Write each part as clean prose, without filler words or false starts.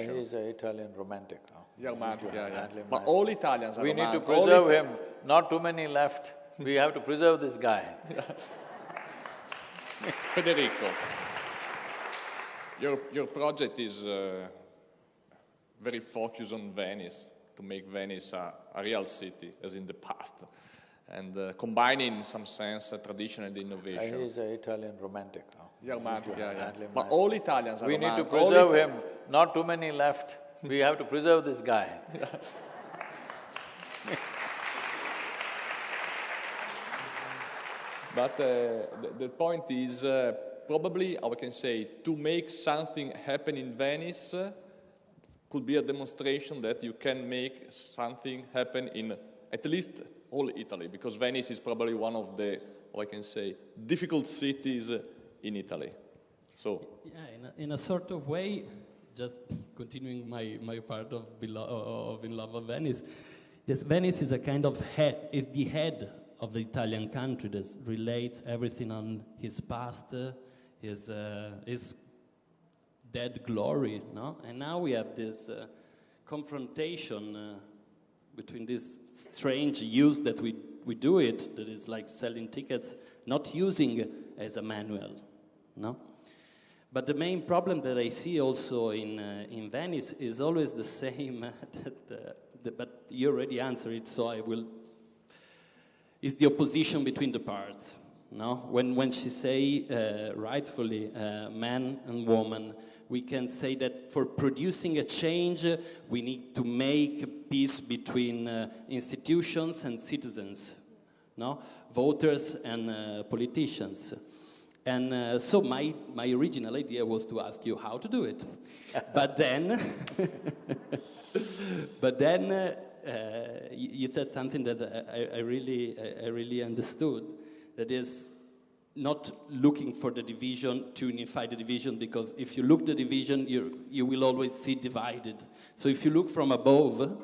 He's an Italian romantic. Yeah, romantic, yeah. Romantic. But all Italians are We need to romantic. preserve him, not too many left. We have to preserve this guy. Federico, your project is very focused on Venice, to make Venice a real city, as in the past, and combining, in some sense, tradition and innovation. He's an Italian romantic. Yeah, romantic, yeah. Romantic. But all Italians are We need to romantic. preserve him, not too many left. We have to preserve this guy. But the point is, probably, how I can say, to make something happen in Venice could be a demonstration that you can make something happen in at least all Italy, because Venice is probably one of the, how I can say, difficult cities in Italy. So, yeah, in a sort of way, just continuing my part of In Love of Venice, yes, Venice is a kind of is the head of the Italian country that relates everything on his past, his dead glory, no? And now we have this confrontation between this strange use that we do it, that is like selling tickets, not using as a manual, no? But the main problem that I see also in Venice is always the same, but you already answered it, so I will, is the opposition between the parts. No? When she say, rightfully, man and woman, we can say that for producing a change, we need to make peace between institutions and citizens, no? Voters and politicians. And so my original idea was to ask you how to do it. But then, you said something that I really understood, that is not looking for the division to unify the division, because if you look the division, you will always see divided. So if you look from above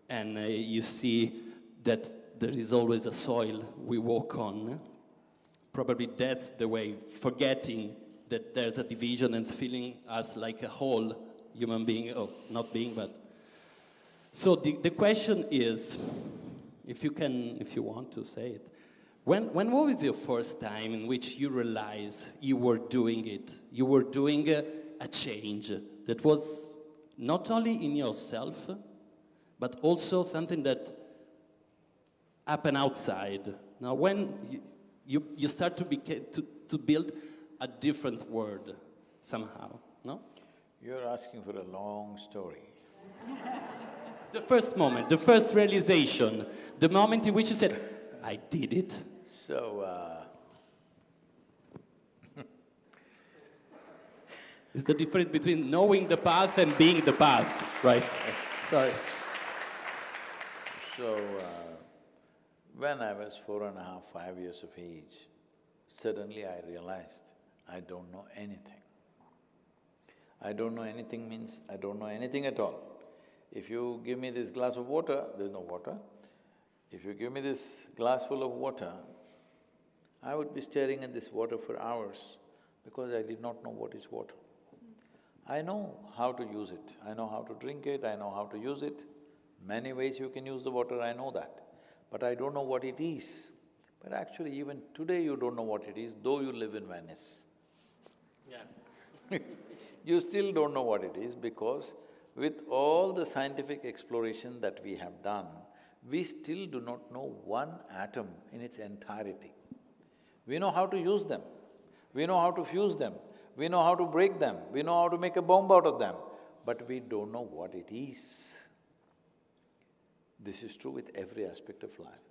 and you see that there is always a soil we walk on, probably that's the way, forgetting that there's a division and feeling us like a whole human being, or not being, but... So the question is, if you want to say it, when was your first time in which you realized you were doing it? You were doing a change that was not only in yourself, but also something that happened outside. Now, when you start to build a different world somehow, no? You're asking for a long story. The first moment, the first realization, the moment in which you said, I did it. So, it's the difference between knowing the path and being the path, right? Sorry. So, when I was 4.5, 5 years of age, suddenly I realized I don't know anything. I don't know anything means I don't know anything at all. If you give me this glass of water, there's no water. If you give me this glass full of water, I would be staring at this water for hours because I did not know what is water. I know how to use it, I know how to drink it, I know how to use it. Many ways you can use the water, I know that. But I don't know what it is. But actually even today you don't know what it is, though you live in Venice. Yeah. You still don't know what it is because with all the scientific exploration that we have done, we still do not know one atom in its entirety. We know how to use them, we know how to fuse them, we know how to break them, we know how to make a bomb out of them, but we don't know what it is. This is true with every aspect of life.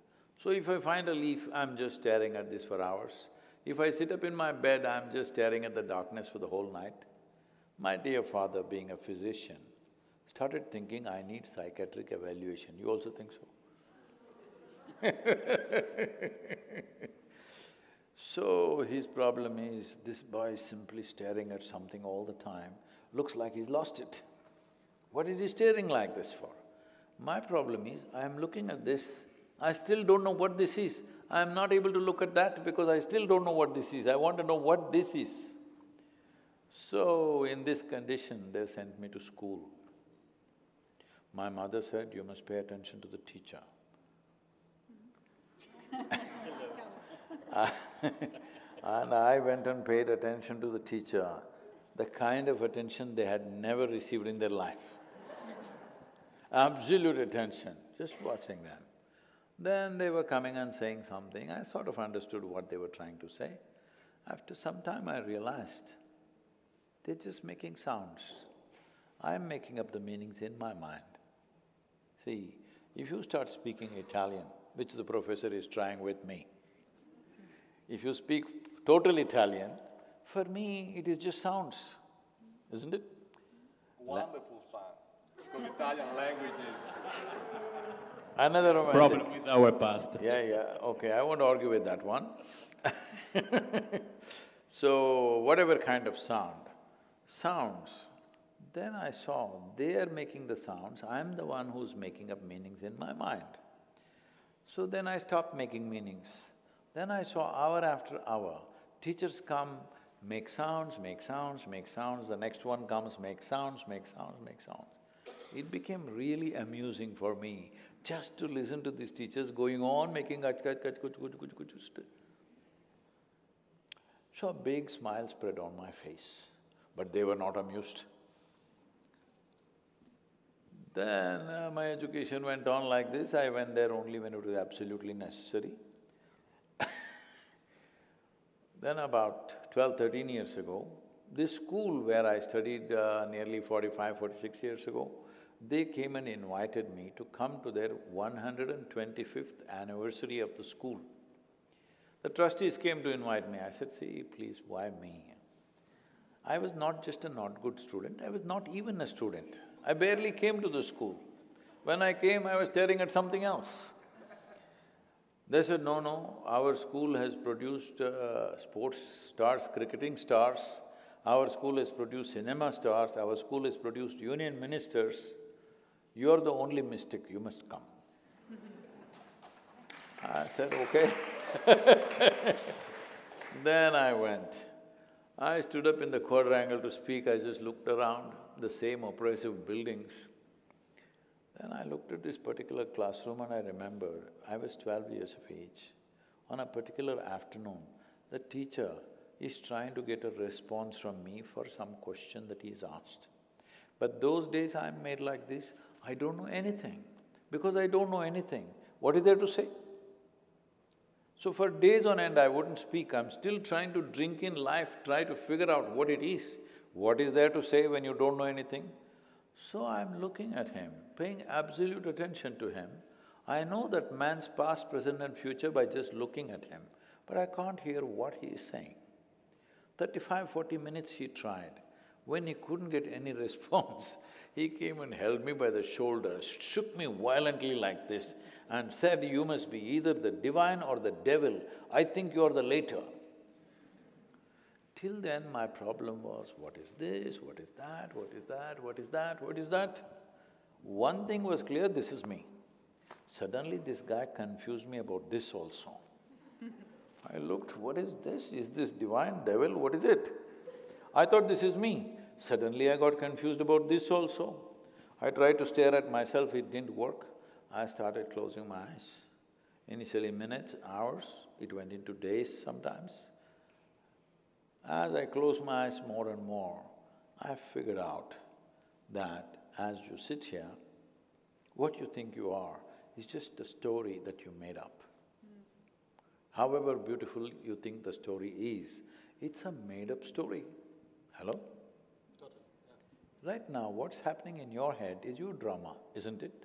So if I find a leaf, I'm just staring at this for hours. If I sit up in my bed, I'm just staring at the darkness for the whole night. My dear father, being a physician, started thinking, I need psychiatric evaluation. You also think so? So his problem is, this boy is simply staring at something all the time, looks like he's lost it. What is he staring like this for? My problem is, I am looking at this, I still don't know what this is. I am not able to look at that because I still don't know what this is. I want to know what this is. So, in this condition, they sent me to school. My mother said, you must pay attention to the teacher. And I went and paid attention to the teacher, the kind of attention they had never received in their life. Absolute attention, just watching them. Then they were coming and saying something, I sort of understood what they were trying to say. After some time I realized, they're just making sounds. I'm making up the meanings in my mind. See, if you start speaking Italian, which the professor is trying with me, if you speak total Italian, for me it is just sounds, isn't it? Wonderful sound, because Italian language is… Another romantic… Problem with our past. Yeah, okay, I won't argue with that one. So, whatever kind of sounds, then I saw they are making the sounds, I'm the one who's making up meanings in my mind. So then I stopped making meanings. Then I saw hour after hour, teachers come, make sounds, make sounds, make sounds, the next one comes, make sounds, make sounds, make sounds. It became really amusing for me just to listen to these teachers going on making kuch, kuch, kuch, kuch, kuch, kuch, kuch, kuch. So a big smile spread on my face, but they were not amused. Then my education went on like this, I went there only when it was absolutely necessary. Then about 12, 13 years ago, this school where I studied nearly 45, 46 years ago, they came and invited me to come to their 125th anniversary of the school. The trustees came to invite me. I said, see, please, why me? I was not just a not good student, I was not even a student. I barely came to the school. When I came, I was staring at something else. They said, no, our school has produced sports stars, cricketing stars, our school has produced cinema stars, our school has produced union ministers. You're the only mystic, you must come. I said, okay. Then I went. I stood up in the quadrangle to speak, I just looked around, the same oppressive buildings. Then I looked at this particular classroom and I remember, I was 12 years of age. On a particular afternoon, the teacher is trying to get a response from me for some question that he's asked. But those days I'm made like this, I don't know anything. Because I don't know anything, what is there to say? So for days on end I wouldn't speak, I'm still trying to drink in life, try to figure out what it is. What is there to say when you don't know anything? So I'm looking at him, paying absolute attention to him. I know that man's past, present and future by just looking at him, but I can't hear what he is saying. 35, 40 minutes he tried. When he couldn't get any response, he came and held me by the shoulder, shook me violently like this and said, you must be either the divine or the devil, I think you're the latter. Till then my problem was, what is this, what is that, what is that, what is that, what is that? One thing was clear, this is me. Suddenly this guy confused me about this also. I looked, what is this? Is this divine, devil, what is it? I thought this is me. Suddenly I got confused about this also. I tried to stare at myself, it didn't work. I started closing my eyes. Initially minutes, hours, it went into days sometimes. As I closed my eyes more and more, I figured out that as you sit here, what you think you are is just a story that you made up. However beautiful you think the story is, it's a made-up story. Hello? Got it, yeah. Right now, what's happening in your head is your drama, isn't it?